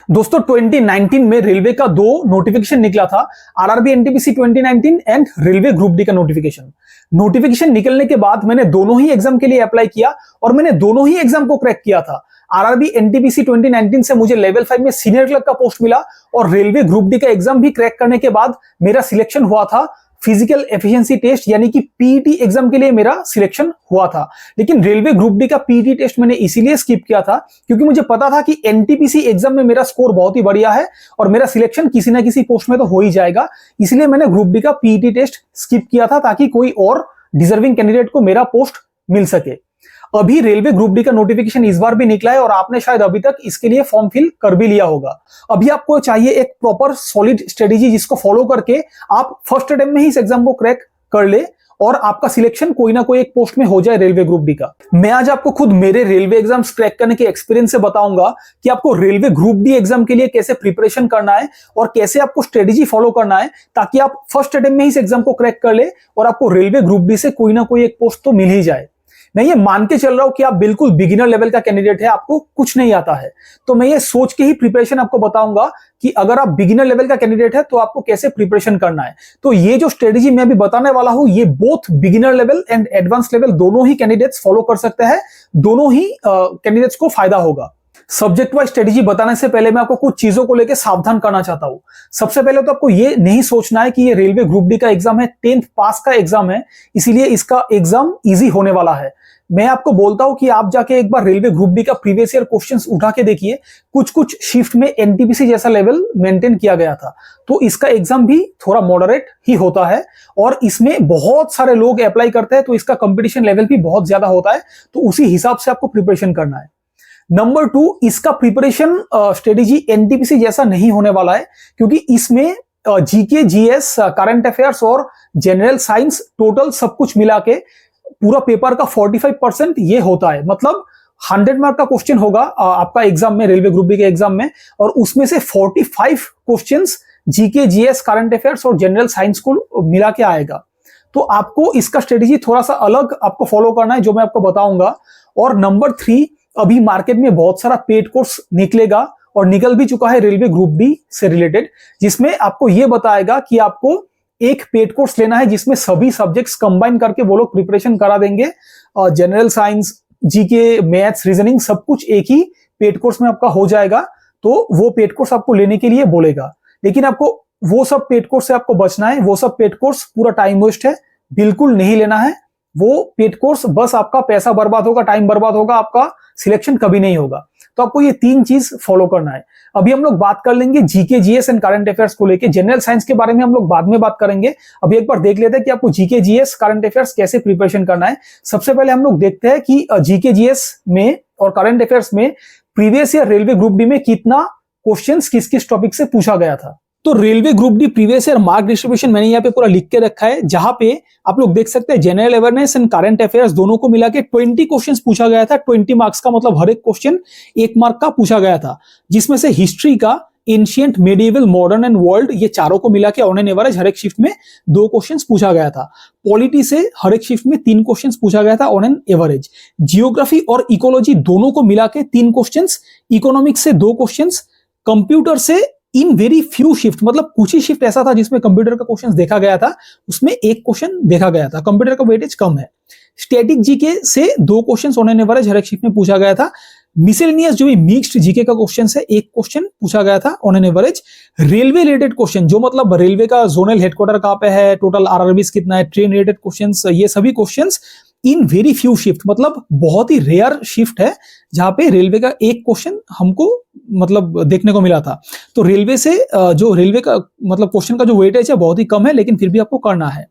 दोस्तों 2019 में रेलवे का दो नोटिफिकेशन निकला था, RRB NTPC 2019 and railway group D का नोटिफिकेशन निकलने के बाद मैंने दोनों ही एग्जाम के लिए अप्लाई किया और मैंने दोनों ही एग्जाम को क्रैक किया था। आरआरबी एनटीपीसी 2019 से मुझे लेवल 5 में सीनियर क्लर्क का पोस्ट मिला और रेलवे ग्रुप डी का एग्जाम भी क्रैक करने के बाद मेरा सिलेक्शन हुआ था फिजिकल एफिशिएंसी टेस्ट यानी कि पीईटी एग्जाम के लिए मेरा सिलेक्शन हुआ था। लेकिन रेलवे ग्रुप डी का पीईटी टेस्ट मैंने इसीलिए स्किप किया था क्योंकि मुझे पता था कि एनटीपीसी एग्जाम में मेरा स्कोर बहुत ही बढ़िया है और मेरा सिलेक्शन किसी ना किसी पोस्ट में तो हो ही जाएगा। इसलिए मैंने ग्रुप डी का पीईटी टेस्ट स्किप किया था ताकि कोई और डिजर्विंग कैंडिडेट को मेरा पोस्ट मिल सके। अभी रेलवे ग्रुप डी का नोटिफिकेशन इस बार भी निकला है और आपने शायद अभी तक इसके लिए फॉर्म फिल कर भी लिया होगा। अभी आपको चाहिए एक प्रॉपर सॉलिड स्ट्रेटेजी जिसको फॉलो करके आप फर्स्ट अटेम्प्ट में ही इस एग्जाम को क्रैक कर ले और आपका सिलेक्शन कोई ना कोई एक पोस्ट में हो जाए रेलवे ग्रुप डी का। मैं आज आपको खुद मेरे रेलवे एग्जाम्स क्रैक करने के एक्सपीरियंस से बताऊंगा कि आपको रेलवे ग्रुप डी एग्जाम के लिए कैसे प्रिपरेशन करना है और कैसे आपको स्ट्रेटेजी फॉलो करना है ताकि आप फर्स्ट अटेम्प्ट में ही इस एग्जाम को क्रैक कर ले और आपको रेलवे ग्रुप डी से कोई ना कोई एक पोस्ट तो मिल ही जाए। मैं ये मान के चल रहा हूं कि आप बिल्कुल बिगिनर लेवल का कैंडिडेट है, आपको कुछ नहीं आता है, तो मैं ये सोच के ही प्रिपरेशन आपको बताऊंगा कि अगर आप बिगिनर लेवल का कैंडिडेट है तो आपको कैसे प्रिपरेशन करना है। तो ये जो स्ट्रेटेजी मैं अभी बताने वाला हूं ये both beginner level and advance level दोनों ही कैंडिडेट्स फॉलो कर सकते हैं, दोनों ही कैंडिडेट्स को फायदा होगा। सब्जेक्ट वाइज स्ट्रेटेजी बताने से पहले मैं आपको कुछ चीजों को लेकर सावधान करना चाहता हूं। सबसे पहले तो आपको ये नहीं सोचना है कि ये रेलवे ग्रुप डी का एग्जाम है, 10th पास का एग्जाम है, इसीलिए इसका एग्जाम इजी होने वाला है। मैं आपको बोलता हूं कि आप जाके एक बार रेलवे ग्रुप डी का प्रीवियस ईयर क्वेश्चंस उठा के देखिए, कुछ शिफ्ट में एनटीपीसी जैसा लेवल मेंटेन किया गया था, तो इसका एग्जाम भी थोड़ा मॉडरेट ही होता है और इसमें बहुत सारे लोग अप्लाई करते हैं तो इसका कंपटीशन लेवल भी बहुत ज्यादा होता है, तो उसी हिसाब से आपको प्रिपरेशन करना है। नंबर 2, इसका प्रिपरेशन स्ट्रेटेजी एनटीपीसी जैसा नहीं होने वाला है क्योंकि इसमें जीके, जीएस, करंट अफेयर्स और जनरल साइंस टोटल सब कुछ मिला के पूरा पेपर का 45% ये होता है। मतलब 100 मार्क का क्वेश्चन होगा आपका एग्जाम में, रेलवे ग्रुप डी के एग्जाम में, और उसमें से 45 questions GK, GS, current affairs और जनरल साइंस को मिला के आएगा। तो आपको इसका स्ट्रेटेजी थोड़ा सा अलग आपको फॉलो करना है जो मैं आपको बताऊंगा। और नंबर 3, अभी मार्केट में बहुत सारा पेड कोर्स निकलेगा और निकल भी चुका है रेलवे ग्रुप डी से रिलेटेड, जिसमें आपको यह बताएगा कि आपको एक पेड कोर्स लेना है जिसमें सभी सब्जेक्ट्स कंबाइन करके वो लोग प्रिपरेशन करा देंगे। General science, GK, maths, reasoning सब कुछ एक ही पेड कोर्स में आपका हो जाएगा। तो वो पेड कोर्स आपको लेने के लिए बोलेगा, लेकिन आपको वो सब पेड कोर्स से आपको बचना है। वो सब पेड कोर्स पूरा टाइम वेस्ट है, बिल्कुल नहीं लेना है। वो पेड कोर्स बस आपका पैसा बर्बाद होगा, टाइम बर्बाद होगा, आपका सिलेक्शन कभी नहीं होगा। तो आपको ये 3 चीज फॉलो करना है। अभी हम लोग बात कर लेंगे GK, GS and current affairs को लेके। जनरल साइंस के बारे में हम लोग बाद में बात करेंगे। अभी एक बार देख लेते हैं कि आपको जीके, जीएस, करंट अफेयर्स कैसे प्रिपरेशन करना है। सबसे पहले हम लोग देखते हैं कि जीके, जीएस में और करंट अफेयर्स में previous year railway group D में कितना क्वेश्चंस किस किस टॉपिक से पूछा गया था। तो railway group D previous year mark distribution मैंने यहाँ पे पूरा लिख के रखा है, जहां पे आप लोग देख सकते हैं general awareness and current affairs दोनों को मिला के 20 क्वेश्चंस पूछा गया था। 20 मार्क्स का मतलब हर एक क्वेश्चन 1 मार्क का पूछा गया था, जिसमें से हिस्ट्री का, ancient, medieval, modern and world, ये चारों को मिला के ऑन एन एवरेज हर एक शिफ्ट में 2 क्वेश्चंस पूछा गया था। पॉलिटी से हर एक शिफ्ट में 3 क्वेश्चंस पूछा गया था ऑन एन एवरेज। जियोग्राफी और इकोलॉजी दोनों को मिला के 3 क्वेश्चंस, इकोनॉमिक्स से 2 क्वेश्चंस, कंप्यूटर से इन वेरी फ्यू शिफ्ट, मतलब कुछ ही शिफ्ट ऐसा था जिसमें कंप्यूटर का क्वेश्चन देखा गया था, उसमें 1 क्वेश्चन देखा गया था। कंप्यूटर का वेटेज कम है। स्टैटिक जीके से 2 क्वेश्चन ऑन एन एवरेज हर एक शिफ्ट में पूछा गया था। मिसलेनियस जो भी मिक्स्ड जीके का क्वेश्चन है, 1 क्वेश्चन पूछा गया था on an average. Railway related question, जो मतलब रेलवे का जोनल हेडक्वार्टर कहां पे है, टोटल आरआरबीस कितना है, ट्रेन रिलेटेड क्वेश्चंस, ये सभी questions in very few shift, मतलब बहुत ही रेयर शिफ्ट है जहां पे रेलवे का 1 क्वेश्चन हमको मतलब देखने को मिला था। तो रेलवे से जो रेलवे का मतलब क्वेश्चन का जो वेटेज है बहुत ही कम है, लेकिन फिर भी आपको करना है।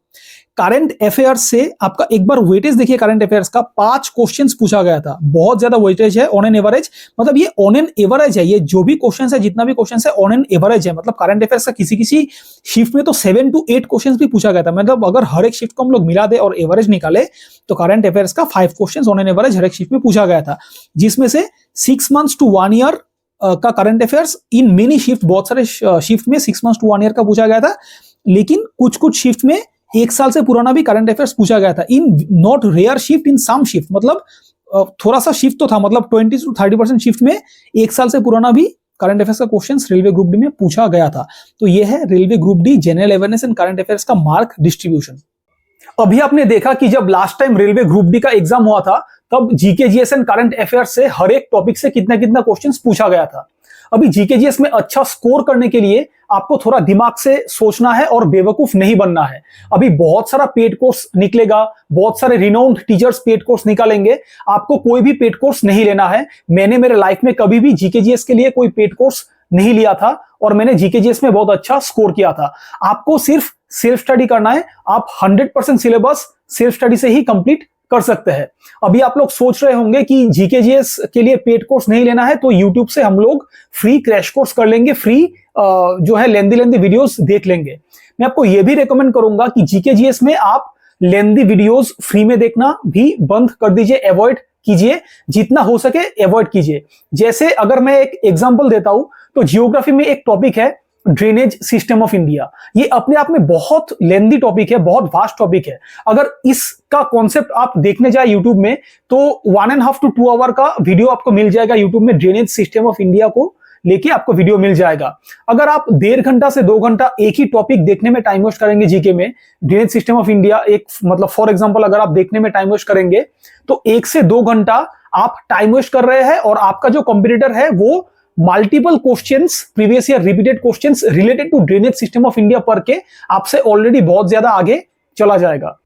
करंट अफेयर्स से आपका एक बार वेटेज देखिए, करंट अफेयर्स का 5 क्वेश्चंस पूछा गया था, बहुत ज्यादा वेटेज है ऑन एन एवरेज। मतलब ये ऑन एन एवरेज है, ये जो भी क्वेश्चंस है, जितना भी क्वेश्चंस है ऑन एन एवरेज है। मतलब करंट अफेयर्स का किसी शिफ्ट में तो 7 to 8 क्वेश्चंस भी पूछा गया था। मतलब अगर हर एक शिफ्ट को हम लोग मिला दे और एवरेज निकाले तो करंट अफेयर्स का 5 क्वेश्चंस ऑन एन एवरेज हर एक शिफ्ट में पूछा गया था, जिसमें से 6 months to 1 year का current affairs in many shift, बहुत सारे शिफ्ट में 6 months to 1 year का पूछा गया था। लेकिन कुछ शिफ्ट में 1 साल से पुराना भी करंट अफेयर्स पूछा गया था, in not rare shift, in some shift. मतलब थोड़ा सा शिफ्ट तो था, मतलब 20 to 30% शिफ्ट में 1 साल से पुराना भी करंट अफेयर्स का क्वेश्चंस रेलवे ग्रुप डी में पूछा गया था। तो ये है railway group D general awareness and current affairs का मार्क डिस्ट्रीब्यूशन। अभी आपने देखा कि जब last time railway group D का एग्जाम हुआ था तब GK GS and current affairs से हर एक टॉपिक से कितना कितना क्वेश्चंस पूछा गया था। अभी जीके जीएस में अच्छा स्कोर करने के लिए आपको थोड़ा दिमाग से सोचना है और बेवकूफ नहीं बनना है। अभी बहुत सारा पेड कोर्स निकलेगा, बहुत सारे रिनाउंड टीचर्स पेड कोर्स निकालेंगे, आपको कोई भी पेड कोर्स नहीं लेना है। मैंने मेरे लाइफ में कभी भी जीके जीएस के लिए कोई पेड कोर्स नहीं लिया था और मैंने जीके जीएस में बहुत अच्छा स्कोर किया था। आपको सिर्फ सेल्फ स्टडी करना है। आप 100% सिलेबस सेल्फ स्टडी से ही कंप्लीट कर सकते हैं। अभी आप लोग सोच रहे होंगे कि जीके जीएस के लिए पेड कोर्स नहीं लेना है तो यूट्यूब से हम लोग फ्री क्रैश कोर्स कर लेंगे, फ्री जो है लेंदी वीडियोस देख लेंगे। मैं आपको यह भी रेकमेंड करूंगा कि जीके जीएस में आप लेंदी वीडियोस फ्री में देखना भी बंद कर दीजिए, अवॉइड कीजिए, जितना हो सके अवॉइड कीजिए। जैसे अगर मैं एक एग्जांपल देता हूं तो जियोग्राफी में एक टॉपिक है ड्रेनेज सिस्टम ऑफ इंडिया। ये अपने आप में बहुत लेंदी टॉपिक है, बहुत वास्ट टॉपिक है। अगर इसका कॉन्सेप्ट आप देखने जाए यूट्यूब में तो 1.5 to 2 आवर का वीडियो आपको मिल जाएगा यूट्यूब में। ड्रेनेज सिस्टम ऑफ इंडिया को लेके आपको वीडियो मिल जाएगा। अगर आप 1.5 घंटा से 2 घंटा एक ही टॉपिक देखने में टाइम वेस्ट करेंगे जीके में, ड्रेनेज सिस्टम ऑफ इंडिया एक मतलब फॉर एग्जांपल अगर आप देखने में टाइम वेस्ट करेंगे तो 1 से 2 घंटा आप टाइम वेस्ट कर रहे हैं और आपका जो कंपटीटर है वो multiple questions, previous year repeated questions related to drainage system of India पढ़ के आपसे ऑलरेडी बहुत ज्यादा आगे चला जाएगा।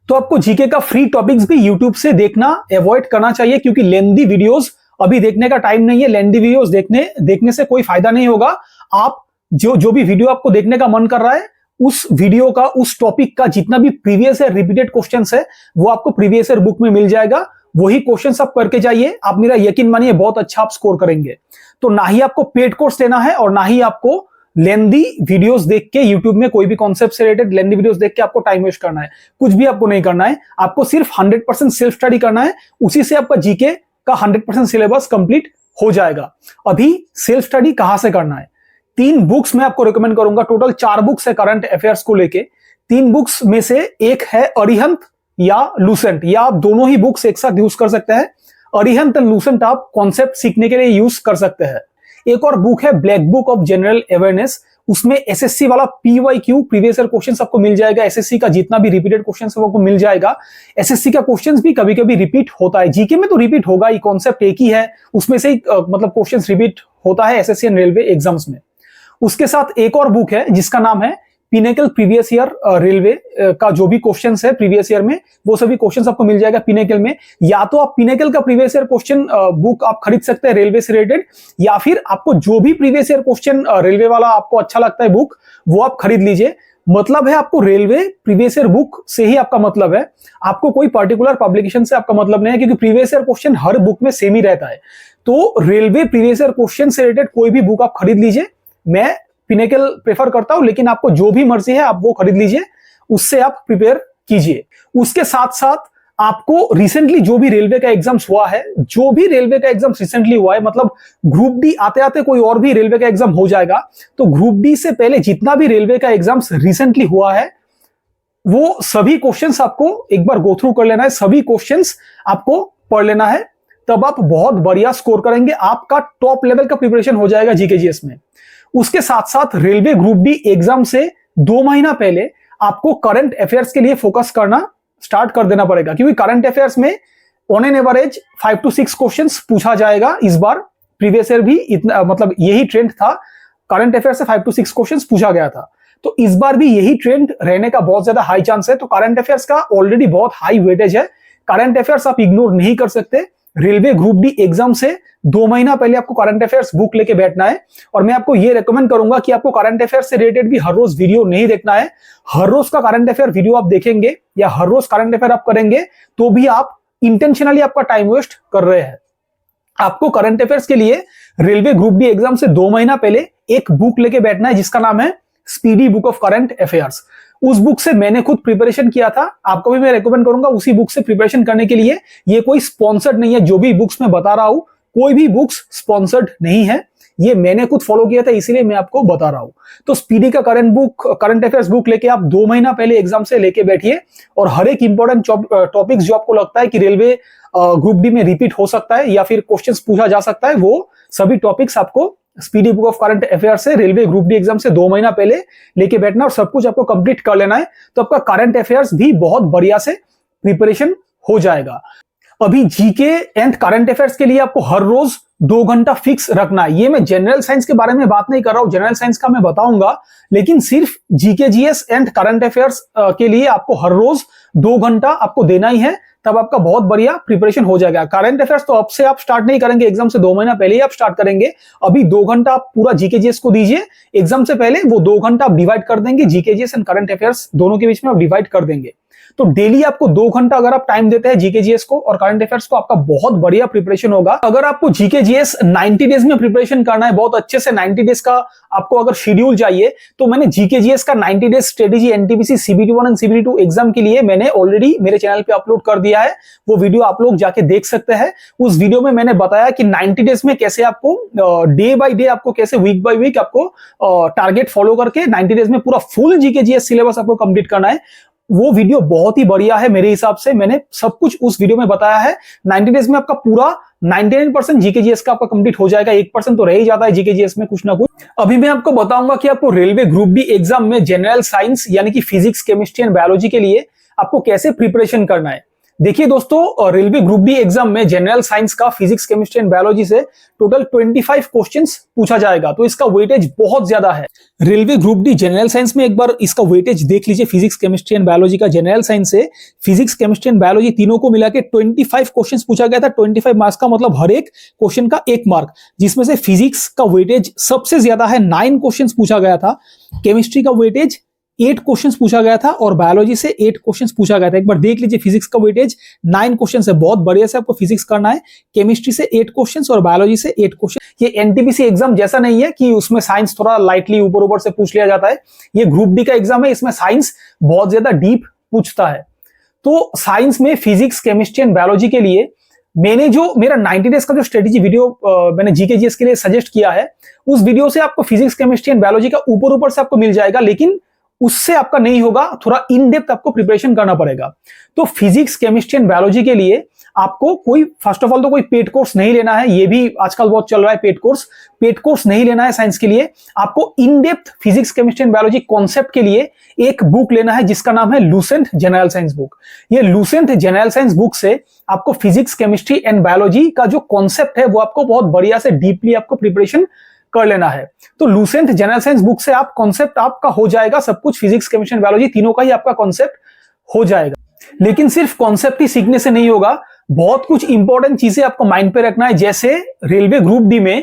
तो आपको जीके का फ्री टॉपिक्स भी यूट्यूब से देखना अवॉइड करना चाहिए क्योंकि लेंदी वीडियोस अभी देखने का टाइम नहीं है। लेंदी वीडियोस देखने से कोई फायदा नहीं होगा। आप जो भी वीडियो आपको देखने का मन कर रहा है उस वीडियो का, उस टॉपिक का जितना भी प्रीवियस ईयर रिपीटेड क्वेश्चंस है वो आपको प्रीवियस ईयर बुक में मिल जाएगा। वही क्वेश्चंस आप करके जाइए, आप मेरा यकीन मानिए बहुत अच्छा आप स्कोर करेंगे। तो ना ही आपको पेड कोर्स लेना है और ना ही आपको लेंदी वीडियोस देख के यूट्यूब में कोई भी कॉन्सेप्ट से रिलेटेड लेंदी वीडियोस देख के आपको टाइम वेस्ट करना है। कुछ भी आपको नहीं करना है, आपको सिर्फ 100% सेल्फ स्टडी करना है। उसी से आपका जीके का 100% सिलेबस कंप्लीट हो जाएगा। अभी सेल्फ स्टडी कहां से करना है? 3 बुक्स मैं आपको रिकमेंड करूंगा। टोटल 4 बुक्स है करंट अफेयर्स को लेके। 3 बुक्स में से एक है अरिहंत या लूसेंट, या आप दोनों ही बुक्स एक साथ यूज कर सकते हैं। अरिहंत एंड लूसेंट आप कॉन्सेप्ट सीखने के लिए यूज कर सकते हैं। एक और बुक है black book of general awareness, उसमें एसएससी वाला पीवाईक्यू प्रीवियस ईयर क्वेश्चंस आपको मिल जाएगा। एसएससी का जितना भी रिपीटेड क्वेश्चंस है वो आपको मिल जाएगा। एसएससी का क्वेश्चंस भी कभी कभी रिपीट होता है, जीके में तो रिपीट होगा ही, कॉन्सेप्ट एक ही है, उसमें से ही मतलब क्वेश्चंस रिपीट होता है एसएससी एंड रेलवे एग्जाम्स में। उसके साथ एक और बुक है जिसका नाम है पिनेकल प्रीवियस ईयर रेलवे का जो भी क्वेश्चंस है प्रीवियस ईयर में वो सभी क्वेश्चंस आपको मिल जाएगा पिनेकल में। या तो आप पिनेकल का प्रीवियस ईयर क्वेश्चन बुक आप खरीद सकते हैं रेलवे से रिलेटेड, या फिर आपको जो भी प्रीवियस ईयर क्वेश्चन रेलवे वाला आपको अच्छा लगता है बुक वो आप खरीद लीजिए। मतलब है आपको रेलवे प्रीवियस ईयर बुक से ही आपका मतलब है, आपको कोई पर्टिकुलर पब्लिकेशन से आपका मतलब नहीं है, क्योंकि प्रीवियस ईयर क्वेश्चन हर बुक में सेम ही रहता है। तो रेलवे प्रीवियस ईयर क्वेश्चन से रिलेटेड कोई भी बुक आप खरीद लीजिए। मैं पिनेकल प्रेफर करता हूं, लेकिन आपको जो भी मर्जी है आप वो खरीद लीजिए, उससे आप प्रिपेयर कीजिए। उसके साथ साथ आपको रिसेंटली जो भी रेलवे का एग्जाम्स हुआ है, जो भी रेलवे का एग्जाम्स रिसेंटली हुआ है, मतलब ग्रुप डी आते आते कोई और भी रेलवे का एग्जाम हो जाएगा, तो ग्रुप डी से पहले जितना भी रेलवे का एग्जाम्स रिसेंटली हुआ है वो सभी क्वेश्चंस आपको एक बार गो थ्रू कर लेना है, सभी क्वेश्चंस आपको पढ़ लेना है, तब आप बहुत बढ़िया स्कोर करेंगे। आपका टॉप लेवल का प्रिपरेशन हो जाएगा जीकेजीएस में। उसके साथ साथ रेलवे ग्रुप डी एग्जाम से 2 महीना पहले आपको करंट अफेयर्स के लिए फोकस करना स्टार्ट कर देना पड़ेगा, क्योंकि करंट अफेयर्स में on an average 5 to 6 questions पूछा जाएगा इस बार। प्रीवियस ईयर भी इतना मतलब यही ट्रेंड था, करंट अफेयर से 5 to 6 क्वेश्चंस पूछा गया था। तो इस बार भी यही ट्रेंड रहने का बहुत ज्यादा हाई चांस है। तो करंट अफेयर्स का ऑलरेडी बहुत हाई वेटेज है, करंट अफेयर्स आप इग्नोर नहीं कर सकते। रेलवे ग्रुप डी एग्जाम से 2 महीना पहले आपको करंट अफेयर्स बुक लेके बैठना है। और मैं आपको ये रेकमेंड करूंगा कि आपको करंट अफेयर्स से रिलेटेड भी हर रोज वीडियो नहीं देखना है। हर रोज का करंट अफेयर वीडियो आप देखेंगे या हर रोज करंट अफेयर आप करेंगे तो भी आप इंटेंशनली आपका टाइम वेस्ट कर रहे हैं। आपको करंट अफेयर्स के लिए रेलवे ग्रुप डी एग्जाम से 2 महीना पहले एक बुक लेके बैठना है जिसका नाम है speedy book of current affairs. उस बुक से मैंने खुद प्रिपरेशन किया था, आपको भी मैं रेकमेंड करूंगा उसी बुक से प्रिपरेशन करने के लिए। ये कोई स्पॉन्सर्ड नहीं है, जो भी बुक्स मैं बता रहा हूं कोई भी बुक्स स्पॉन्सर्ड नहीं है, ये मैंने खुद फॉलो किया था इसीलिए मैं आपको बता रहा हूं। तो स्पीडी का करंट अफेयर्स बुक लेके आप 2 महीना पहले एग्जाम से लेके बैठिए और हर एक इंपॉर्टेंट टॉपिक्स जो आपको लगता है कि रेलवे ग्रुप डी में रिपीट हो सकता है या फिर क्वेश्चंस पूछा जा सकता है, वो सभी टॉपिक्स आपको speedy book of current affair से रेलवे ग्रुप डी एग्जाम से 2 महीना पहले लेके बैठना और सब कुछ आपको कंप्लीट कर लेना है, तो आपका करंट अफेयर्स भी बहुत बढ़िया से प्रिपरेशन हो जाएगा। अभी जीके एंड करंट अफेयर्स के लिए आपको हर रोज 2 घंटा फिक्स रखना है। ये मैं जनरल साइंस के बारे में बात नहीं कर रहा हूं, जनरल साइंस का मैं बताऊंगा, लेकिन सिर्फ GK GS and current affairs के लिए आपको हर रोज 2 घंटा आपको देना ही है, तब आपका बहुत बढ़िया प्रिपरेशन हो जाएगा। करंट अफेयर्स तो अब से आप स्टार्ट नहीं करेंगे, एग्जाम से 2 महीना पहले ही आप स्टार्ट करेंगे। अभी 2 घंटा आप पूरा जीके जीएस को दीजिए, एग्जाम से पहले वो 2 घंटा आप डिवाइड कर देंगे, GK GS and current affairs दोनों के बीच में आप डिवाइड कर देंगे। तो डेली आपको 2 घंटा अगर आप टाइम देते हैं जीके जीएस को और करंट अफेयर्स को, आपका बहुत बढ़िया प्रिपरेशन होगा। अगर आपको जीके जीएस 90 डेज में प्रिपरेशन करना है, बहुत अच्छे से 90 डेज का आपको अगर शेड्यूल चाहिए, तो मैंने जीके जीएस का 90 days strategy NTPC CBT1 and CBT2 exam के लिए मैंने ऑलरेडी मेरे चैनल पे अपलोड कर दिया है। वो वीडियो आप लोग जाके देख सकते हैं। उस वीडियो में मैंने बताया कि 90 डेज में कैसे आपको डे बाय डे, आपको कैसे वीक बाय वीक आपको टारगेट फॉलो करके 90 डेज में पूरा फुल जीके जीएस सिलेबस आपको कंप्लीट करना है। वो वीडियो बहुत ही बढ़िया है मेरे हिसाब से, मैंने सब कुछ उस वीडियो में बताया है। 90 डेज में आपका पूरा 99% जीके जीएस का आपका कंप्लीट हो जाएगा। 1% तो रह ही जाता है जीके जीएस में कुछ ना कुछ। अभी मैं आपको बताऊंगा कि आपको रेलवे ग्रुप डी एग्जाम में जनरल साइंस यानी कि फिजिक्स, केमिस्ट्री एंड बायोलॉजी के लिए आपको कैसे प्रिपरेशन करना है। देखिए दोस्तों, रेलवे ग्रुप डी एग्जाम में जनरल साइंस का फिजिक्स, केमिस्ट्री एंड बायोलॉजी से टोटल 25 क्वेश्चंस पूछा जाएगा, तो इसका वेटेज बहुत ज्यादा है। Railway group D general science में एक बार इसका वेटेज देख लीजिए, फिजिक्स, केमिस्ट्री एंड बायोलॉजी का। जनरल साइंस से फिजिक्स, केमिस्ट्री एंड बायोलॉजी तीनों को मिला के 25 क्वेश्चंस पूछा गया था। 25 मार्क्स का मतलब हर एक क्वेश्चन का 1 मार्क, जिसमें से फिजिक्स का वेटेज सबसे ज्यादा है, 9 क्वेश्चंस पूछा गया था। केमिस्ट्री का वेटेज 8 क्वेश्चंस पूछा गया था और बायोलॉजी से 8 क्वेश्चंस पूछा गया था। एक बार देख लीजिए, फिजिक्स का वेटेज 9 क्वेश्चंस है, बहुत बढ़िया से आपको फिजिक्स करना है। केमिस्ट्री से 8 क्वेश्चंस और बायोलॉजी से 8 क्वेश्चन। ये एनटीपीसी एग्जाम जैसा नहीं है कि उसमें साइंस थोड़ा लाइटली ऊपर ऊपर से पूछ लिया जाता है। ये ग्रुप डी का एग्जाम है, इसमें साइंस बहुत ज्यादा डीप पूछता है। तो साइंस में फिजिक्स, केमिस्ट्री एंड बायोलॉजी के लिए मैंने जो मेरा 90 डेज का जो स्ट्रेटेजी वीडियो मैंने जीके जीएस के लिए सजेस्ट किया है, उस वीडियो से आपको फिजिक्स, केमिस्ट्री एंड बायोलॉजी का ऊपर ऊपर से आपको मिल जाएगा, लेकिन उससे आपका नहीं होगा, थोड़ा इन डेप्थ आपको प्रिपरेशन करना पड़ेगा। तो फिजिक्स, केमिस्ट्री एंड बायोलॉजी के लिए आपको कोई, फर्स्ट ऑफ ऑल तो कोई पेड कोर्स नहीं लेना है, ये भी आजकल बहुत चल रहा है पेड कोर्स नहीं लेना है साइंस के लिए। आपको in depth physics, chemistry and biology concept के लिए एक बुक लेना है जिसका नाम है लूसेंट जनरल साइंस बुक। ये लूसेंट जनरल साइंस बुक से आपको फिजिक्स, केमिस्ट्री एंड बायोलॉजी का जो कॉन्सेप्ट है वो आपको बहुत बढ़िया से डीपली आपको प्रिपरेशन कर लेना है। तो लूसेंट जनरल साइंस बुक से आप कॉन्सेप्ट आपका हो जाएगा, सब कुछ फिजिक्स, केमिस्ट्री एंड बायोलॉजी तीनों का ही आपका कॉन्सेप्ट हो जाएगा। लेकिन सिर्फ कॉन्सेप्ट ही सीखने से नहीं होगा, बहुत कुछ इंपॉर्टेंट चीजें आपको माइंड पे रखना है। जैसे रेलवे ग्रुप डी में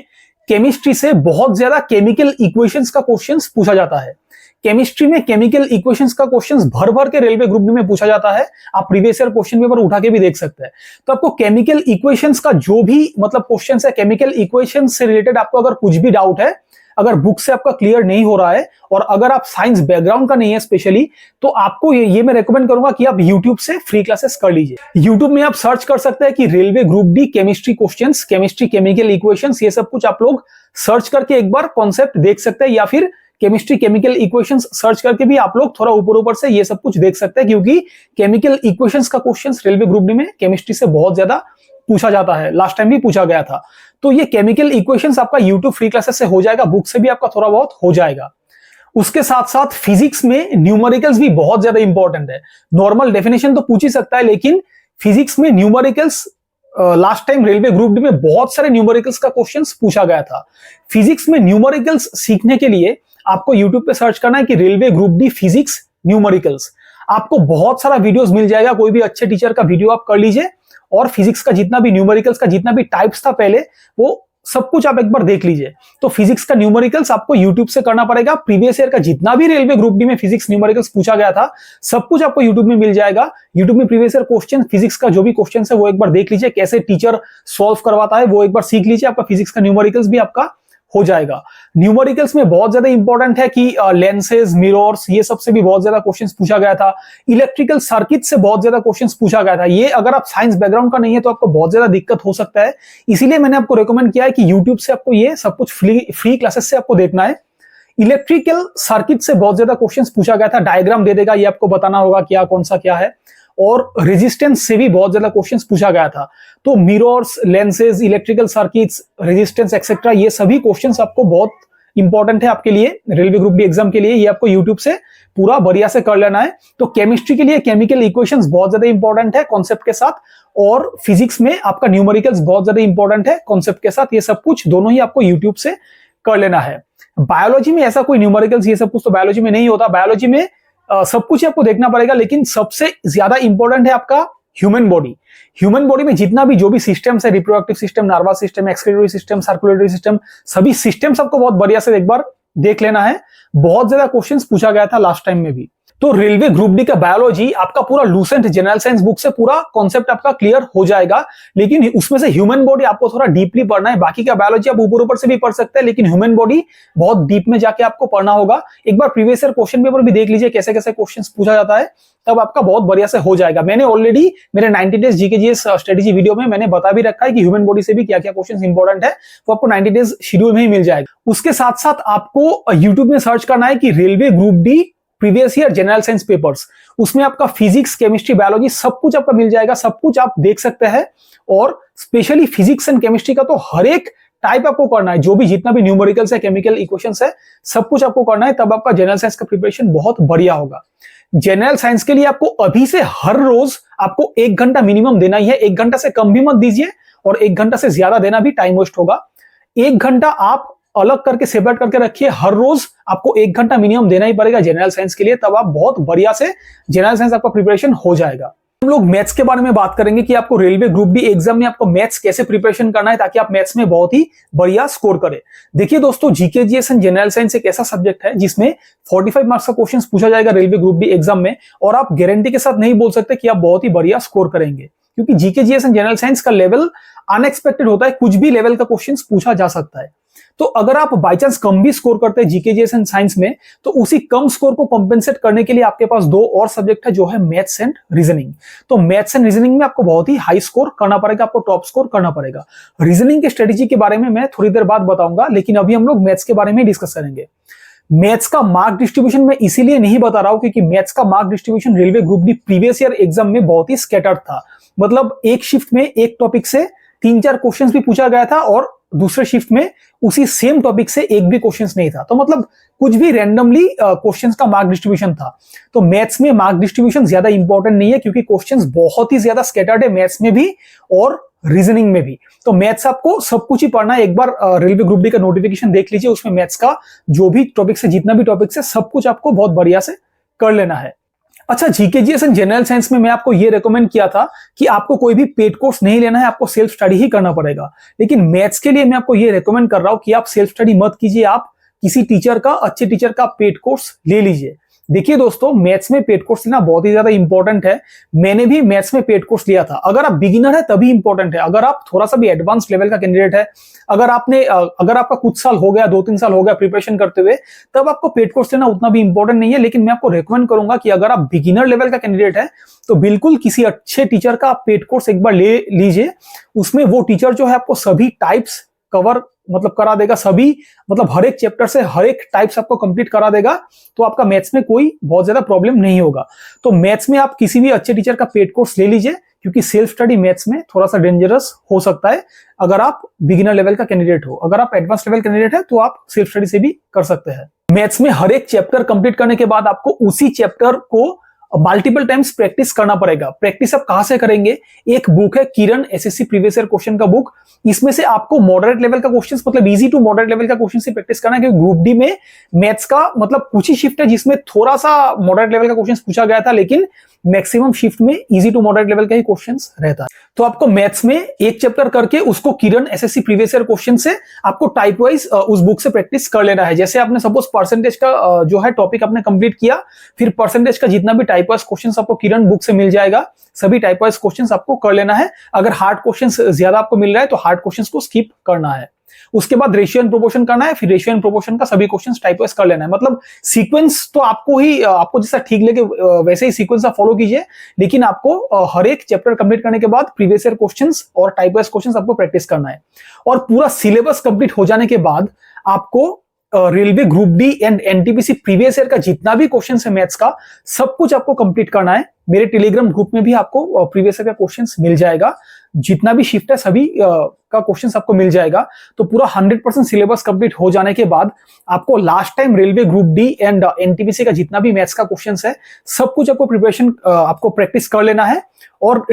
केमिस्ट्री से बहुत ज्यादा केमिकल इक्वेशंस का क्वेश्चंस पूछा जाता है। केमिस्ट्री में केमिकल इक्वेशंस का क्वेश्चंस भर भर के रेलवे ग्रुप डी में पूछा जाता है। आप प्रीवियस ईयर क्वेश्चन पेपर उठा के भी देख सकते हैं। तो आपको केमिकल इक्वेशंस का जो भी मतलब क्वेश्चंस है, केमिकल इक्वेशंस से रिलेटेड आपको अगर कुछ भी डाउट है, अगर बुक से आपका क्लियर नहीं हो रहा है और अगर आप साइंस बैकग्राउंड का नहीं है स्पेशली, तो आपको ये मैं रेकमेंड करूंगा कि आप YouTube से फ्री क्लासेस कर लीजिए। YouTube में आप सर्च कर सकते हैं कि railway group D chemistry questions, chemistry chemical equations, ये सब कुछ आप लोग सर्च करके एक बार कॉन्सेप्ट देख सकते हैं, या फिर केमिस्ट्री केमिकल इक्वेशंस सर्च करके भी आप लोग थोड़ा ऊपर ऊपर से ये सब कुछ देख सकते हैं, क्योंकि केमिकल इक्वेशंस का क्वेश्चंस रेलवे ग्रुप डी में केमिस्ट्री से बहुत ज्यादा पूछा जाता है, लास्ट टाइम भी पूछा गया था। तो ये केमिकल इक्वेशंस आपका YouTube फ्री क्लासेस से हो जाएगा, बुक से भी आपका थोड़ा बहुत हो जाएगा। उसके साथ साथ फिजिक्स में न्यूमेरिकल्स भी बहुत ज्यादा इंपॉर्टेंट है। नॉर्मल डेफिनेशन तो पूछ ही सकता है, लेकिन फिजिक्स में numericals last time railway group D में बहुत सारे न्यूमेरिकल्स का क्वेश्चंस पूछा गया था। फिजिक्स में न्यूमेरिकल्स सीखने के लिए आपको YouTube पे सर्च करना है कि railway group D physics numericals. आपको बहुत सारा वीडियोस मिल जाएगा, कोई भी अच्छे टीचर का वीडियो आप कर लीजिए और फिजिक्स का जितना भी न्यूमेरिकल्स का जितना भी टाइप्स था पहले, वो सब कुछ आप एक बार देख लीजिए। तो फिजिक्स का न्यूमेरिकल्स आपको YouTube से करना पड़ेगा। प्रीवियस ईयर का जितना भी रेलवे ग्रुप डी में फिजिक्स न्यूमेरिकल्स पूछा गया था, सब कुछ आपको YouTube में मिल जाएगा। YouTube में प्रीवियस ईयर क्वेश्चन, फिजिक्स का जो भी क्वेश्चन है वो एक बार देख लीजिए, कैसे टीचर सॉल्व करवाता है वो एक बार सीख लीजिए, आपका फिजिक्स का न्यूमेरिकल्स भी आपका हो जाएगा। न्यूमेरिकल्स में बहुत ज्यादा इंपॉर्टेंट है कि लेंसेज, मिरर्स, ये सबसे भी बहुत ज्यादा क्वेश्चंस पूछा गया था। इलेक्ट्रिकल सर्किट से बहुत ज्यादा क्वेश्चंस पूछा गया था। ये अगर आप साइंस बैकग्राउंड का नहीं है तो आपको बहुत ज्यादा दिक्कत हो सकता है, इसीलिए मैंने आपको रेकमेंड किया है कि यूट्यूब से आपको ये सब कुछ फ्री क्लासेस से आपको देखना है। इलेक्ट्रिकल सर्किट से बहुत ज्यादा क्वेश्चंस पूछा गया था, डायग्राम दे देगा, ये आपको बताना होगा क्या कौन सा क्या है। और रेजिस्टेंस से भी बहुत ज्यादा क्वेश्चंस पूछा गया था। तो mirrors, lenses, electrical circuits, resistance etcetera, ये सभी क्वेश्चंस आपको बहुत इंपॉर्टेंट है आपके लिए रेलवे ग्रुप डी एग्जाम के लिए। ये आपको यूट्यूब से पूरा बढ़िया से कर लेना है। तो केमिस्ट्री के लिए केमिकल इक्वेशंस बहुत ज्यादा इंपॉर्टेंट है कॉन्सेप्ट के साथ, और फिजिक्स में आपका न्यूमेरिकल्स बहुत ज्यादा इंपॉर्टेंट है कॉन्सेप्ट के साथ। ये सब कुछ दोनों ही आपको यूट्यूब से कर लेना है। बायोलॉजी में ऐसा कोई न्यूमेरिकल्स ये सब कुछ तो बायोलॉजी में नहीं होता। बायोलॉजी में सब कुछ आपको देखना पड़ेगा, लेकिन सबसे ज्यादा इंपॉर्टेंट है आपका ह्यूमन बॉडी। ह्यूमन बॉडी में जितना भी जो भी सिस्टम्स है, reproductive system, nervous system, excretory system, circulatory system, सभी सिस्टम्स आपको बहुत बढ़िया से एक बार देख लेना है। बहुत ज्यादा क्वेश्चंस पूछा गया था लास्ट टाइम में भी। तो रेलवे ग्रुप डी का बायोलॉजी आपका पूरा लूसेंट जनरल साइंस बुक से पूरा कॉन्सेप्ट आपका क्लियर हो जाएगा, लेकिन उसमें से ह्यूमन बॉडी आपको थोड़ा डीपली पढ़ना है। बाकी का बायोलॉजी आप ऊपर ऊपर से भी पढ़ सकते हैं, लेकिन ह्यूमन बॉडी बहुत डीप में जाके आपको पढ़ना होगा। एक बार प्रीवियस ईयर क्वेश्चन पेपर भी देख लीजिए कैसे कैसे क्वेश्चंस पूछा जाता है, तब आपका बहुत बढ़िया से हो जाएगा। मैंने ऑलरेडी मेरे 90 डेज जीकेजीएस स्ट्रेटेजी वीडियो में मैंने बता भी रखा है कि ह्यूमन बॉडी से भी क्या क्या क्वेश्चंस इंपॉर्टेंट है, वो आपको 90 डेज शेड्यूल में ही मिल जाएगा। उसके साथ साथ आपको यूट्यूब में सर्च करना है कि railway group D previous year general science papers, उसमें आपका फिजिक्स, केमिस्ट्री, बायोलॉजी सब कुछ आपका मिल जाएगा। सब कुछ आप देख सकते हैं, और स्पेशली फिजिक्स एंड केमिस्ट्री का तो हर एक टाइप आपको करना है। जो भी जितना भी न्यूमेरिकल्स है, केमिकल इक्वेशंस है, सब कुछ आपको करना है, तब आपका जनरल साइंस का प्रिपरेशन बहुत बढ़िया होगा। जनरल साइंस के लिए आपको अभी से हर रोज आपको 1 घंटा मिनिमम देना ही है। 1 घंटा से कम भी मत दीजिए, और 1 घंटा से ज्यादा देना भी टाइम वेस्ट होगा। 1 घंटा आप अलग करके सेपरेट करके रखिए। हर रोज आपको 1 घंटा मिनिमम देना ही पड़ेगा जनरल साइंस के लिए, तब आप बहुत बढ़िया से जनरल साइंस आपका प्रिपरेशन हो जाएगा। हम लोग मैथ्स के बारे में बात करेंगे कि आपको रेलवे ग्रुप डी एग्जाम में आपको मैथ्स कैसे प्रिपरेशन करना है, ताकि आप मैथ्स में बहुत ही बढ़िया स्कोर करें। देखिए दोस्तों, GK GS and general science एक ऐसा सब्जेक्ट है जिसमें 45 मार्क्स का क्वेश्चन पूछा जाएगा रेलवे ग्रुप डी एग्जाम में, और आप गारंटी के साथ नहीं बोल सकते कि आप बहुत ही बढ़िया स्कोर करेंगे, क्योंकि GK GS and general science का लेवल अनएक्सपेक्टेड होता है। कुछ भी लेवल का क्वेश्चन पूछा जा सकता है। तो अगर आप बाई चांस कम भी स्कोर करते हैं जीके जीएस एंड साइंस में, तो उसी कम स्कोर को कंपेंसेट करने के लिए आपके पास 2 और सब्जेक्ट है, जो है मैथ्स एंड रीजनिंग। तो मैथ्स एंड रीजनिंग में आपको बहुत ही हाई स्कोर करना पड़ेगा, आपको टॉप स्कोर करना पड़ेगा। रीजनिंग की स्ट्रेटेजी के बारे में मैं थोड़ी देर बाद बताऊंगा, लेकिन अभी हम लोग मैथ्स के बारे में डिस्कस करेंगे। मैथ्स का मार्क डिस्ट्रीब्यूशन मैं इसीलिए नहीं बता रहा हूं क्योंकि मैथ्स का mark distribution railway group D previous year exam में बहुत ही स्कैटर्ड था। मतलब एक शिफ्ट में एक टॉपिक से 3-4 क्वेश्चंस भी पूछा गया था, और दूसरे शिफ्ट में उसी सेम टॉपिक से एक भी क्वेश्चंस नहीं था। तो मतलब कुछ भी रैंडमली क्वेश्चंस का मार्क डिस्ट्रीब्यूशन था। तो मैथ्स में मार्क डिस्ट्रीब्यूशन ज्यादा इंपॉर्टेंट नहीं है, क्योंकि क्वेश्चंस बहुत ही ज्यादा स्कैटर्ड है मैथ्स में भी और रीजनिंग में भी। तो मैथ्स आपको सब कुछ ही पढ़ना है। एक बार रेलवे ग्रुप डी का नोटिफिकेशन देख लीजिए, उसमें मैथ्स का जो भी टॉपिक्स है, जितना भी टॉपिक्स है, सब कुछ आपको बहुत बढ़िया से कर लेना है। अच्छा, GK GS and general science में मैं आपको ये रेकमेंड किया था कि आपको कोई भी पेड कोर्स नहीं लेना है, आपको सेल्फ स्टडी ही करना पड़ेगा। लेकिन मैथ्स के लिए मैं आपको ये रेकमेंड कर रहा हूं कि आप सेल्फ स्टडी मत कीजिए, आप किसी टीचर का, अच्छे टीचर का पेड कोर्स ले लीजिए। देखिए दोस्तों, मैथ्स में पेड कोर्स लेना बहुत ही ज्यादा इंपॉर्टेंट है। मैंने भी मैथ्स में पेड कोर्स लिया था। अगर आप बिगिनर है तभी इंपॉर्टेंट है। अगर आप थोड़ा सा भी एडवांस लेवल का कैंडिडेट है, अगर आपका कुछ साल हो गया, 2-3 साल हो गया प्रिपरेशन करते हुए, तब आपको पेड कोर्स लेना उतना भी इंपॉर्टेंट नहीं है। लेकिन मैं आपको रेकमेंड करूंगा कि अगर आप बिगिनर लेवल का कैंडिडेट है, तो बिल्कुल किसी अच्छे टीचर का आप पेड कोर्स एक बार ले लीजिए। उसमें वो टीचर जो है आपको सभी टाइप्स कवर करा देगा, सभी हर एक चैप्टर से हर एक टाइप्स आपको कंप्लीट करा देगा। तो आपका मैथ्स में कोई बहुत ज्यादा प्रॉब्लम नहीं होगा। तो मैथ्स में आप किसी भी अच्छे टीचर का पेड कोर्स ले लीजिए, क्योंकि सेल्फ स्टडी मैथ्स में थोड़ा सा डेंजरस हो सकता है अगर आप बिगिनर लेवल का कैंडिडेट हो। अगर आप एडवांस लेवल कैंडिडेट है, तो आप सेल्फ स्टडी से भी कर सकते हैं। मैथ्स में हर एक चैप्टर कंप्लीट करने के बाद आपको उसी चैप्टर को मल्टीपल टाइम्स प्रैक्टिस करना पड़ेगा। प्रैक्टिस आप कहां से करेंगे? एक बुक है Kiran SSC previous year question का बुक। इसमें से आपको मॉडरेट लेवल का question, easy to moderate level का क्वेश्चन से प्रैक्टिस करना है, क्योंकि ग्रुप डी में मैथ्स का कुछ ही शिफ्ट है जिसमें थोड़ा सा मॉडरेट लेवल का क्वेश्चन पूछा गया था, लेकिन मैक्सिमम शिफ्ट में इजी टू मॉडरेट लेवल का ही क्वेश्चंस रहता है। तो आपको मैथ्स में एक चैप्टर करके उसको किरण एसएससी प्रीवियस ईयर क्वेश्चन से आपको टाइप वाइज उस बुक से प्रैक्टिस कर लेना है। जैसे आपने सपोज परसेंटेज का जो है टॉपिक आपने कंप्लीट किया, फिर परसेंटेज का जितना भी टाइप वाइज क्वेश्चंस आपको किरण बुक से मिल जाएगा, सभी टाइप वाइज क्वेश्चंस आपको कर लेना है। अगर हार्ड क्वेश्चंस ज्यादा आपको मिल रहा है तो हार्ड क्वेश्चंस को स्किप करना है। उसके बाद रेशियो एंड प्रोपोर्शन करना है, फिर रेशियो एंड प्रोपोर्शन का सभी क्वेश्चंस टाइप वाइज कर लेना है। सीक्वेंस तो आपको जैसा ठीक लगे वैसे ही सीक्वेंस आप फॉलो कीजिए, लेकिन आपको हर एक चैप्टर कंप्लीट करने के बाद प्रीवियस ईयर क्वेश्चंस और टाइप वाइज क्वेश्चंस आपको प्रैक्टिस करना है। और पूरा सिलेबस कंप्लीट हो जाने के बाद आपको railway group D and NTPC previous year का जितना भी क्वेश्चन है मैथ्स का, सब कुछ आपको कंप्लीट करना है। मेरे टेलीग्राम ग्रुप में भी आपको प्रीवियस ईयर का क्वेश्चंस मिल जाएगा, जितना भी शिफ्ट है सभी का क्वेश्चंस आपको मिल जाएगा। तो पूरा 100% सिलेबस कंप्लीट हो जाने के बाद आपको last time railway group D and NTPC का जितना भी मैथ्स का क्वेश्चंस है, सब कुछ आपको प्रिपरेशन आपको प्रैक्टिस कर लेना है। और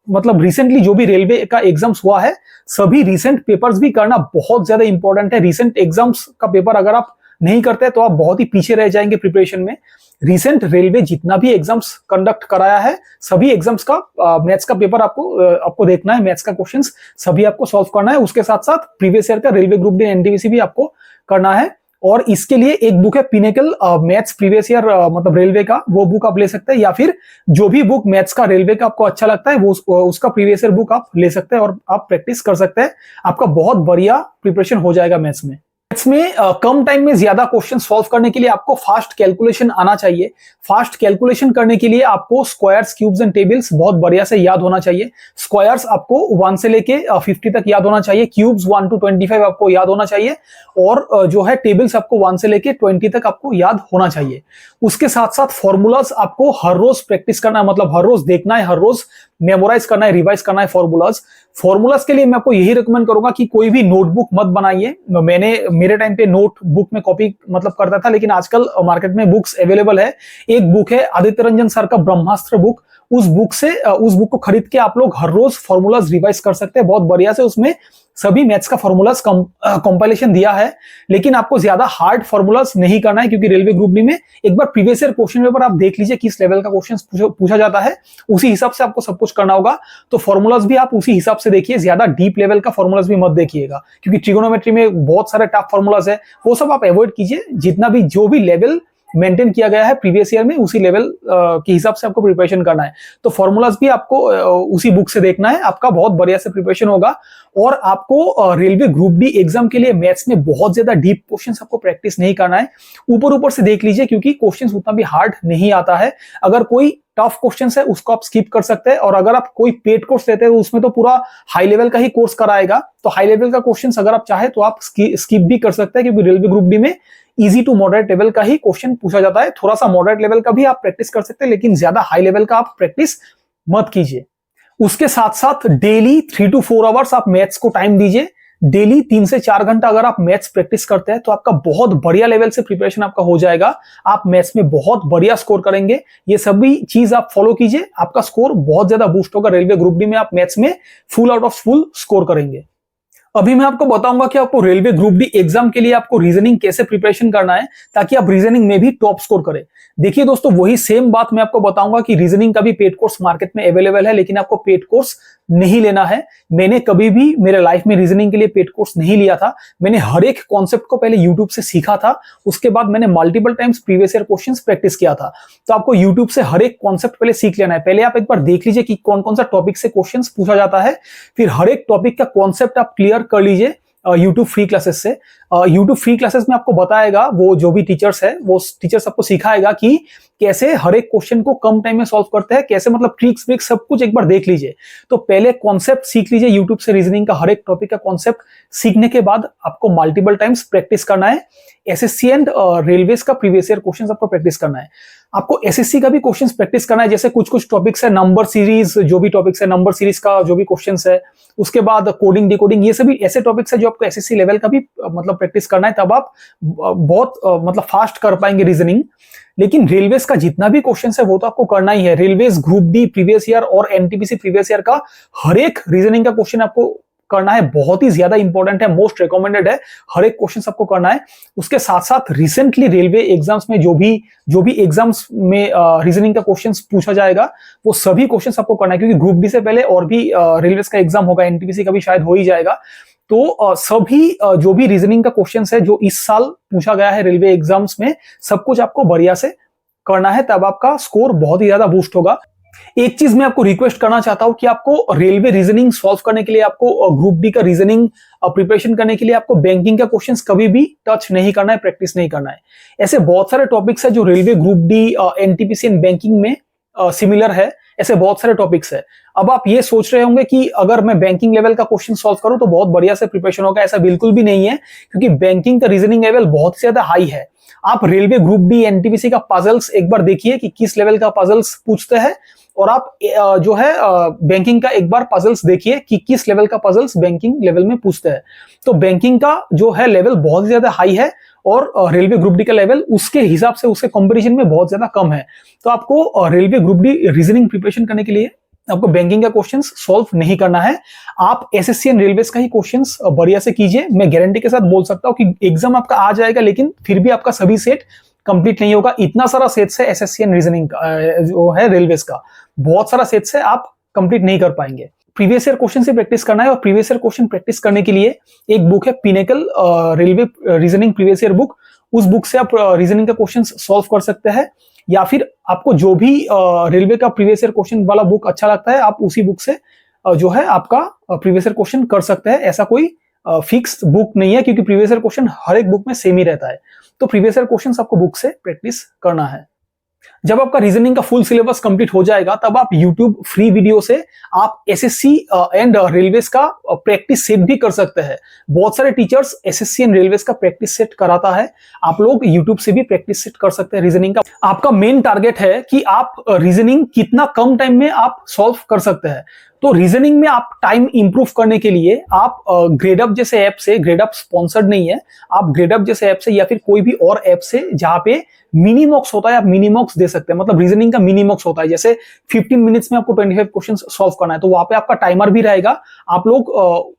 मतलब रिसेंटली जो भी रेलवे का एग्जाम्स हुआ है, सभी रिसेंट पेपर्स भी करना बहुत ज्यादा इंपॉर्टेंट है। रिसेंट एग्जाम्स का पेपर अगर आप नहीं करते तो आप बहुत ही पीछे रह जाएंगे प्रिपरेशन में। रिसेंट रेलवे जितना भी एग्जाम्स कंडक्ट कराया है, सभी एग्जाम्स का मैथ्स का पेपर आपको देखना है, मैथ्स का क्वेश्चंस सभी आपको सॉल्व करना है। उसके साथ साथ प्रीवियस ईयर का रेलवे ग्रुप डी एनटीपीसी भी आपको करना है। और इसके लिए एक बुक है पिनेकल मैथ्स प्रीवियस ईयर मतलब रेलवे का, वो बुक आप ले सकते हैं, या फिर जो भी बुक मैथ्स का रेलवे का आपको अच्छा लगता है वो उसका प्रीवियस ईयर बुक आप ले सकते हैं और आप प्रैक्टिस कर सकते हैं। आपका बहुत बढ़िया प्रिपरेशन हो जाएगा मैथ्स में। मैथ्स में कम टाइम में ज्यादा क्वेश्चन सॉल्व करने के लिए आपको फास्ट कैलकुलेशन आना चाहिए। फास्ट कैलकुलेशन करने के लिए आपको स्क्वायर्स, क्यूब्स एंड टेबल्स बहुत बढ़िया से याद होना चाहिए। स्क्वायर्स आपको 1 से लेके 50 तक याद होना चाहिए, क्यूब्स 1 to 25 आपको याद होना चाहिए, और जो है टेबल्स आपको 1 से लेके 20 तक आपको याद होना चाहिए। उसके साथ साथ फॉर्मूलाज आपको हर रोज प्रैक्टिस करना है, मतलब हर रोज देखना है, हर रोज मेमोराइज करना है, रिवाइज करना है फॉर्मूलाज के लिए मैं आपको यही रिकमेंड करूंगा कि कोई भी नोटबुक मत बनाइए। मेरे टाइम पे नोटबुक में कॉपी मतलब करता था, लेकिन आजकल मार्केट में बुक्स अवेलेबल है। एक बुक है आदित्य रंजन सर का ब्रह्मास्त्र बुक, उस बुक को खरीद के आप लोग हर रोज फॉर्मूलाज रिवाइज कर सकते हैं बहुत बढ़िया से। उसमें सभी मैथ्स का फॉर्मूलाज कंपाइलेशन दिया है, लेकिन आपको ज्यादा हार्ड फॉर्मूलाज नहीं करना है, क्योंकि रेलवे ग्रुप डी में एक बार प्रीवियस ईयर क्वेश्चन पेपर आप देख लीजिए किस लेवल का क्वेश्चन पूछा जाता है, उसी हिसाब से आपको सब कुछ करना होगा। तो फॉर्मूलाज भी आप उसी हिसाब से देखिए, ज्यादा डीप लेवल का फॉर्मूलाज भी मत देखिएगा, क्योंकि ट्रिगोनोमेट्री में बहुत सारे टफ फॉर्मूलाज है, वो सब आप अवॉइड कीजिए। जितना भी जो भी लेवल मेंटेन किया गया है प्रीवियस ईयर में, उसी लेवल के हिसाब से आपको प्रिपरेशन करना है। तो फॉर्मूलाज भी आपको उसी बुक से देखना है, आपका बहुत बढ़िया से प्रिपरेशन होगा। और आपको रेलवे ग्रुप डी एग्जाम के लिए मैथ्स में बहुत ज्यादा डीप क्वेश्चंस आपको प्रैक्टिस नहीं करना है, ऊपर से देख लीजिए, क्योंकि क्वेश्चंस उतना भी हार्ड नहीं आता है। अगर कोई टफ क्वेश्चन है उसको आप स्किप कर सकते हैं, और अगर आप कोई पेड कोर्स लेते हैं तो उसमें तो पूरा हाई लेवल का ही कोर्स कराएगा, तो हाई लेवल का क्वेश्चन अगर आप चाहे तो आप स्किप भी कर सकते हैं, क्योंकि रेलवे ग्रुप डी में इजी टू मॉडरेट लेवल का ही क्वेश्चन पूछा जाता है। थोड़ा सा मॉडरेट लेवल का भी आप प्रैक्टिस कर सकते हैं, लेकिन ज्यादा हाई लेवल का आप प्रैक्टिस मत कीजिए। उसके साथ साथ डेली 3 to 4 आवर्स आप मैथ्स को टाइम दीजिए। डेली 3 से 4 घंटा अगर आप मैथ्स प्रैक्टिस करते हैं तो आपका बहुत बढ़िया लेवल से प्रिपरेशन आपका हो जाएगा, आप मैथ्स में बहुत बढ़िया स्कोर करेंगे। ये सभी चीज आप फॉलो कीजिए, आपका स्कोर बहुत ज्यादा बूस्ट होगा। रेलवे ग्रुप डी में आप मैथ्स में full out of full score करेंगे। अभी मैं आपको बताऊंगा कि आपको रेलवे ग्रुप डी एग्जाम के लिए आपको रीजनिंग कैसे प्रिपरेशन करना है, ताकि आप रीजनिंग में भी टॉप स्कोर करें। देखिए दोस्तों, वही सेम बात मैं आपको बताऊंगा कि रीजनिंग का भी पेड कोर्स मार्केट में अवेलेबल है, लेकिन आपको पेड कोर्स नहीं लेना है। मैंने कभी भी मेरे लाइफ में रीजनिंग के लिए पेड कोर्स नहीं लिया था। मैंने हर एक कॉन्सेप्ट को पहले यूट्यूब से सीखा था, उसके बाद मैंने multiple times previous year questions practice किया था। तो आपको यूट्यूब से हर एक कॉन्सेप्ट पहले सीख लेना है। पहले आप एक बार देख लीजिए कि कौन कौन सा टॉपिक से क्वेश्चंस पूछा जाता है, फिर हर एक टॉपिक का कॉन्सेप्ट आप क्लियर कर लीजिए यूट्यूब फ्री क्लासेस से। यूट्यूब फ्री क्लासेस में आपको बताएगा, वो जो भी टीचर्स है वो टीचर्स आपको सिखाएगा कि कैसे हर एक क्वेश्चन को कम टाइम में सॉल्व करते हैं, कैसे मतलब ट्रिक्स ब्रिक्स सब कुछ एक बार देख लीजिए। तो पहले कॉन्सेप्ट सीख लीजिए यूट्यूब से, रीजनिंग का हर एक टॉपिक का कॉन्सेप्ट सीखने के बाद आपको मल्टीपल टाइम्स प्रैक्टिस करना है। एसएससी एंड रेलवेज का प्रीवियस ईयर क्वेश्चंस आपको प्रैक्टिस करना है। आपको एसएससी का भी क्वेश्चंस प्रैक्टिस करना है, जैसे कुछ कुछ टॉपिक्स है, नंबर सीरीज, जो भी टॉपिक्स है नंबर सीरीज का जो भी क्वेश्चंस है, उसके बाद कोडिंग डिकोडिंग, ये सभी ऐसे टॉपिक्स है जो आपको एसएससी लेवल का भी मतलब प्रैक्टिस करना है, तब आप बहुत मतलब फास्ट कर पाएंगे रीजनिंग। लेकिन रेलवेज का जितना भी क्वेश्चन है वो तो आपको करना ही है। Railways group D previous year और एनटीपीसी प्रीवियस ईयर का हर एक रीजनिंग का क्वेश्चन आपको करना है, बहुत ही ज्यादा इंपॉर्टेंट है, मोस्ट रिकमेंडेड है, हर एक क्वेश्चन आपको करना है। उसके साथ साथ रिसेंटली रेलवे एग्जाम्स में जो भी एग्जाम्स में रीजनिंग का क्वेश्चंस पूछा जाएगा, वो सभी क्वेश्चंस आपको करना है, क्योंकि ग्रुप डी से पहले और भी रेलवेज का एग्जाम होगा, एनटीपीसी का भी शायद हो ही जाएगा। तो सभी जो भी रीजनिंग का क्वेश्चंस है जो इस साल पूछा गया है रेलवे एग्जाम्स में, सब कुछ आपको बढ़िया से करना है, तब आपका स्कोर बहुत ही ज्यादा बूस्ट होगा। एक चीज मैं आपको रिक्वेस्ट करना चाहता हूं कि आपको रेलवे रीजनिंग सॉल्व करने के लिए, आपको ग्रुप डी का रीजनिंग प्रिपरेशन करने के लिए आपको बैंकिंग का क्वेश्चंस कभी भी टच नहीं करना है, प्रैक्टिस नहीं करना है। ऐसे बहुत सारे टॉपिक्स है जो railway group D, NTPC and banking में सिमिलर है, ऐसे बहुत सारे टॉपिक्स है। अब आप ये सोच रहे होंगे कि अगर मैं बैंकिंग लेवल का क्वेश्चन सॉल्व करूं तो बहुत बढ़िया से प्रिपरेशन होगा। ऐसा बिल्कुल भी नहीं है, क्योंकि बैंकिंग का रीजनिंग लेवल बहुत ज्यादा हाई है। आप रेलवे ग्रुप डी एनटीपीसी का पजल्स एक बार देखिए कि किस लेवल का पजल्स पूछते हैं, और आप जो है बैंकिंग का एक बार पजल्स देखिए कि किस लेवल का पजल्स बैंकिंग लेवल में पूछते हैं। तो बैंकिंग का जो है लेवल बहुत ज्यादा हाई है, और रेलवे ग्रुप डी का लेवल उसके हिसाब से उसके कंपैरिजन में बहुत ज्यादा कम है। तो आपको railway group D reasoning preparation करने के लिए आपको बैंकिंग का क्वेश्चंस सॉल्व नहीं करना है। आप एसएससी एंड रेलवेज का ही क्वेश्चंस बढ़िया से कीजिए। मैं गारंटी के साथ बोल सकता हूं कि एग्जाम आपका आ जाएगा, लेकिन फिर भी आपका सभी सेट कंप्लीट नहीं होगा। इतना सारा सेट्स है एसएससी एंड रीजनिंग जो है रेलवेज का, बहुत सारा सेट्स है, आप कंप्लीट नहीं कर पाएंगे। प्रीवियस ईयर क्वेश्चन से प्रैक्टिस करना है, और प्रीवियस ईयर क्वेश्चन प्रैक्टिस करने के लिए एक बुक है pinnacle railway reasoning previous year book. उस बुक से आप रीजनिंग का क्वेश्चन सॉल्व कर सकते हैं, या फिर आपको जो भी रेलवे का प्रीवियस ईयर क्वेश्चन वाला बुक अच्छा लगता है, आप उसी बुक से जो है आपका प्रीवियस ईयर क्वेश्चन कर सकते हैं। ऐसा कोई फिक्स बुक नहीं है, क्योंकि प्रीवियस ईयर क्वेश्चन हर एक बुक में सेम ही रहता है। तो प्रीवियस ईयर क्वेश्चन आपको बुक से प्रैक्टिस करना है। जब आपका रीजनिंग का फुल सिलेबस कंप्लीट हो जाएगा, तब आप YouTube फ्री वीडियो से आप एसएससी एंड रेलवेज का प्रैक्टिस सेट भी कर सकते हैं। बहुत सारे टीचर्स एसएससी एंड रेलवेज का प्रैक्टिस सेट कराता है, आप लोग YouTube से भी प्रैक्टिस सेट कर सकते हैं रीजनिंग का। आपका मेन टारगेट है कि आप रीजनिंग कितना कम टाइम में आप सॉल्व कर सकते हैं। तो रीजनिंग में आप टाइम इंप्रूव करने के लिए आप ग्रेडअप जैसे ऐप से, ग्रेडअप स्पॉन्सर्ड नहीं है, आप ग्रेडअप जैसे ऐप से या फिर कोई भी और ऐप से जहां पे मिनी मॉक्स होता है, आप मिनी मॉक्स दे सकते हैं। मतलब रीजनिंग का मिनी मॉक्स होता है, जैसे 15 मिनट्स में आपको 25 क्वेश्चन सॉल्व करना है, तो वहां पे आपका टाइमर भी रहेगा। आप लोग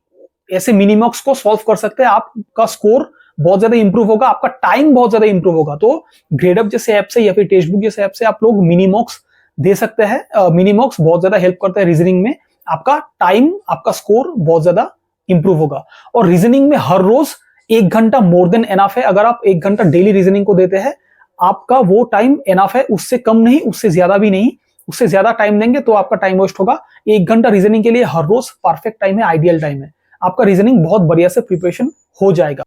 ऐसे मिनी मॉक्स को सॉल्व कर सकते हैं, आपका स्कोर बहुत ज्यादा इंप्रूव होगा, आपका टाइम बहुत ज्यादा इंप्रूव होगा। तो ग्रेडअप जैसे ऐप से या फिर टेक्स्ट बुक जैसे ऐप से आप लोग मिनी मॉक्स दे सकते हैं। मिनी मॉक्स बहुत ज्यादा हेल्प करता है रीजनिंग में, आपका टाइम, आपका स्कोर बहुत ज्यादा इंप्रूव होगा। और रीजनिंग में हर रोज 1 घंटा मोर देन एनफ है। अगर आप 1 घंटा डेली रीजनिंग को देते हैं, आपका वो टाइम एनफ है, उससे कम नहीं, उससे ज्यादा भी नहीं। उससे ज्यादा टाइम देंगे तो आपका टाइम वेस्ट होगा। 1 घंटा रीजनिंग के लिए हर रोज परफेक्ट टाइम है, आइडियल टाइम है। आपका रीजनिंग बहुत बढ़िया से प्रिपरेशन हो जाएगा।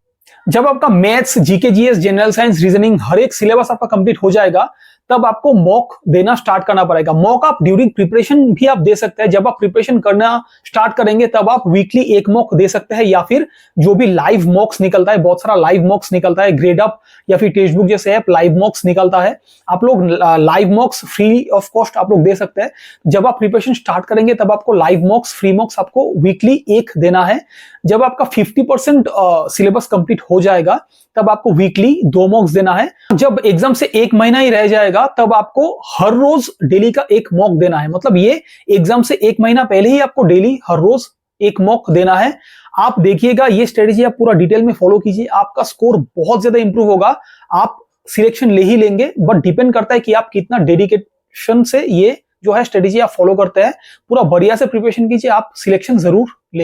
जब आपका maths, GK, GS, general science, reasoning हर एक सिलेबस आपका कंप्लीट हो जाएगा, तब आपको मॉक देना स्टार्ट करना पड़ेगा। मॉक आप ड्यूरिंग प्रिपरेशन भी आप दे सकते हैं। जब आप प्रिपरेशन करना स्टार्ट करेंगे, तब आप वीकली 1 मॉक दे सकते हैं, या फिर जो भी लाइव मॉक्स निकलता है, बहुत सारा लाइव मॉक्स निकलता है, ग्रेडअप या फिर टेक्स्ट बुक जैसे ऐप लाइव मॉक्स निकलता है, आप लोग लाइव मॉक्स फ्री ऑफ कॉस्ट आप लोग दे सकते हैं। जब आप प्रिपरेशन स्टार्ट करेंगे, तब आपको लाइव मॉक्स, फ्री मॉक्स आपको वीकली 1 देना है। जब आपका 50% सिलेबस कंप्लीट हो जाएगा, तब आपको वीकली 2 मॉक्स देना है। जब एग्जाम से 1 महीना ही रह जाएगा, तब आपको हर रोज डेली का 1 मॉक देना है। मतलब ये एग्जाम से 1 महीना पहले ही आपको डेली हर रोज 1 मॉक देना है। आप देखिएगा, ये स्ट्रेटेजी आप पूरा डिटेल में फॉलो कीजिए, आपका स्कोर बहुत ज्यादा इंप्रूव होगा। आप सिलेक्शन ले ही लेंगे, बट डिपेंड करता है कि आप कितना डेडिकेशन से ये जो है स्ट्रेटेजी आप फॉलो करते हैं। पूरा बढ़िया से प्रिपरेशन कीजिए, आप सिलेक्शन जरूर लेंगे।